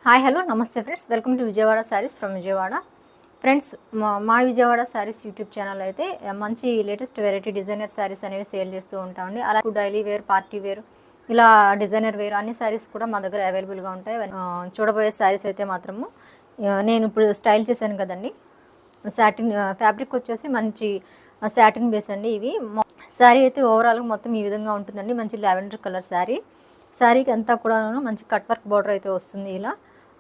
Hi hello నమస్తే friends, welcome to Vijayawada saris from Vijayawada. Friends, మా Vijayawada saris YouTube channel అయితే మంచి లేటెస్ట్ వెరైటీ డిజైనర్ శారీస్ అనేవి సేల్ చేస్తూ ఉంటామండి. అలాగే డైలీ వేర్, పార్టీ వేర్, ఇలా డిజైనర్ వేర్ అన్ని శారీస్ కూడా మా దగ్గర అవైలబుల్గా ఉంటాయి. చూడబోయే శారీస్ అయితే మాత్రము నేను ఇప్పుడు స్టైల్ చేశాను కదండి, సాటిన్ ఫ్యాబ్రిక్ వచ్చేసి మంచి సాటిన్ బేస్ అండి. ఇవి శారీ అయితే ఓవరాల్గా మొత్తం ఈ విధంగా ఉంటుందండి. మంచి లావెండర్ కలర్ శారీకి అంతా కూడాను మంచి కట్ వర్క్ బార్డర్ అయితే వస్తుంది ఇలా.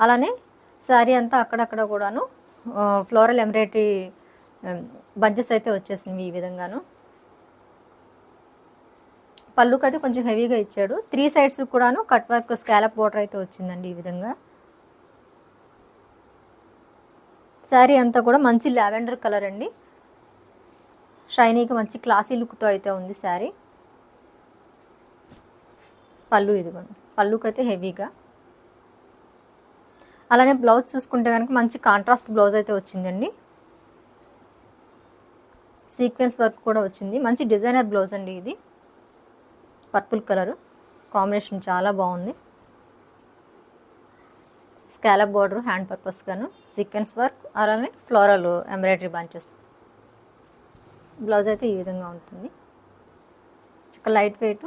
అలానే శారీ అంతా అక్కడక్కడ కూడాను ఫ్లోరల్ ఎంబ్రాయిడరీ బంచెస్ అయితే వచ్చేసింది ఈ విధంగాను. పళ్ళుకి అయితే కొంచెం హెవీగా ఇచ్చాడు. 3 సైడ్స్ కూడాను కట్ వర్క్ స్కాలప్ బార్డర్ అయితే వచ్చిందండి ఈ విధంగా. శారీ అంతా కూడా మంచి లావెండర్ కలర్ అండి. షైనీగా మంచి క్లాసీ లుక్తో అయితే ఉంది శారీ. పళ్ళు ఇదిగోండి, పళ్ళుకి అయితే హెవీగా. అలానే బ్లౌజ్ చూసుకుంటే కనుక మంచి కాంట్రాస్ట్ బ్లౌజ్ అయితే వచ్చిందండి. సీక్వెన్స్ వర్క్ కూడా వచ్చింది. మంచి డిజైనర్ బ్లౌజ్ అండి ఇది. పర్పుల్ కలర్ కాంబినేషన్ చాలా బాగుంది. స్కాలప్ బార్డర్ హ్యాండ్ పర్పస్ గాను, సీక్వెన్స్ వర్క్, అలానే ఫ్లోరల్ ఎంబ్రాయిడరీ బంచెస్. బ్లౌజ్ అయితే ఈ విధంగా ఉంటుంది. Light weight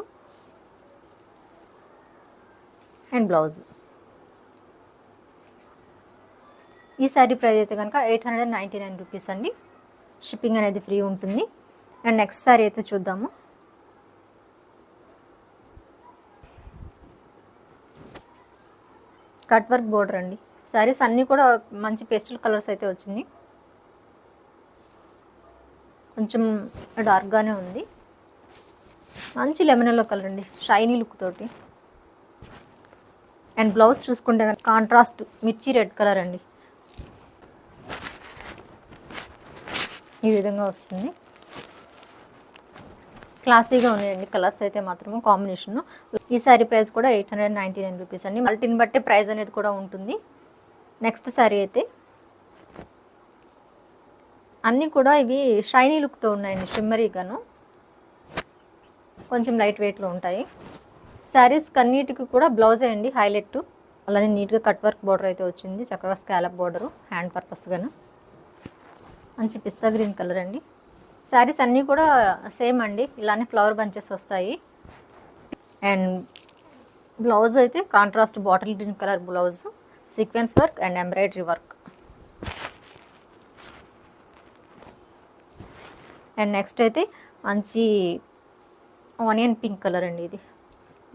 and blouse. ఈ శారీ ప్రైస్ అయితే కనుక 899 రూపీస్ అండి. షిప్పింగ్ అనేది ఫ్రీ ఉంటుంది. అండ్ నెక్స్ట్ శారీ అయితే చూద్దాము. కట్ వర్క్ బోర్డర్ అండి. శారీస్ అన్నీ కూడా మంచి పేస్టల్ కలర్స్ అయితే వచ్చింది. కొంచెం డార్క్గానే ఉంది. మంచి లెమన్ ఎల్లో కలర్ అండి, షైనీ లుక్ తోటి. అండ్ బ్లౌజ్ చూసుకుంటే కనుక కాంట్రాస్ట్ మిర్చి రెడ్ కలర్ అండి. ఈ విధంగా వస్తుంది. క్లాసీగా ఉన్నాయండి కలర్స్ అయితే మాత్రము కాంబినేషన్. ఈ శారీ ప్రైస్ కూడా 899 రూపీస్ అండి. మల్టీని బట్టి ప్రైస్ అనేది కూడా ఉంటుంది. నెక్స్ట్ శారీ అయితే అన్నీ కూడా ఇవి షైనీ లుక్తో ఉన్నాయండి, షిమ్మరీగాను. కొంచెం లైట్ వెయిట్లో ఉంటాయి. శారీస్ కన్నిటికి కూడా బ్లౌజే అండి హైలైట్. అలానే నీట్గా కట్ వర్క్ బార్డర్ అయితే వచ్చింది. చక్కగా స్కాలప్ బార్డరు హ్యాండ్ పర్పస్గాను. మంచి పిస్తా గ్రీన్ కలర్ అండి. శారీస్ అన్నీ కూడా సేమ్ అండి, ఇలానే ఫ్లవర్ బంచెస్ వస్తాయి. అండ్ బ్లౌజ్ అయితే contrast bottle green colour blouse, sequence work and embroidery work. And next అయితే మంచి ఆనియన్ పింక్ కలర్ అండి. ఇది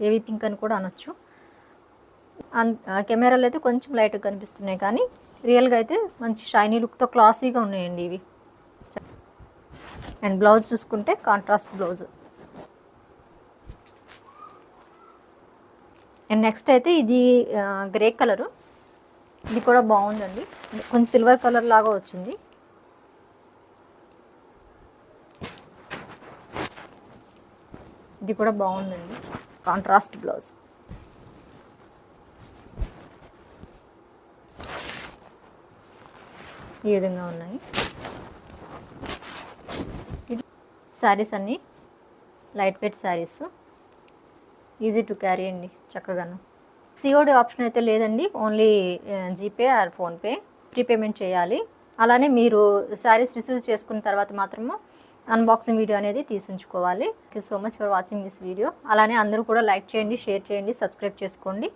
బేబీ పింక్ అని కూడా అనొచ్చు. కెమెరాలో అయితే కొంచెం లైట్గా కనిపిస్తున్నాయి, కానీ రియల్గా అయితే మంచి షైనీ లుక్తో క్లాసీగా ఉన్నాయండి ఇవి. అండ్ బ్లౌజ్ చూసుకుంటే కాంట్రాస్ట్ బ్లౌజ్. అండ్ నెక్స్ట్ అయితే ఇది గ్రే కలరు. ఇది కూడా బాగుందండి, కొంచెం సిల్వర్ కలర్ లాగా వచ్చింది. ఇది కూడా బాగుందండి, కాంట్రాస్ట్ బ్లౌజ్. ఈ విధంగా ఉన్నాయి శారీస్ అన్నీ. Light weight saris, easy to carry అండి చక్కగాను. సిఓడి ఆప్షన్ అయితే లేదండి, only GPay are PhonePe prepayment చేయాలి. అలానే మీరు శారీస్ రిసీవ్ చేసుకున్న తర్వాత మాత్రము అన్బాక్సింగ్ వీడియో అనేది తీసి ఉంచుకోవాలి. Thank you so much for watching this video. అలానే అందరూ కూడా లైక్ చేయండి, షేర్ చేయండి, సబ్స్క్రైబ్ చేసుకోండి.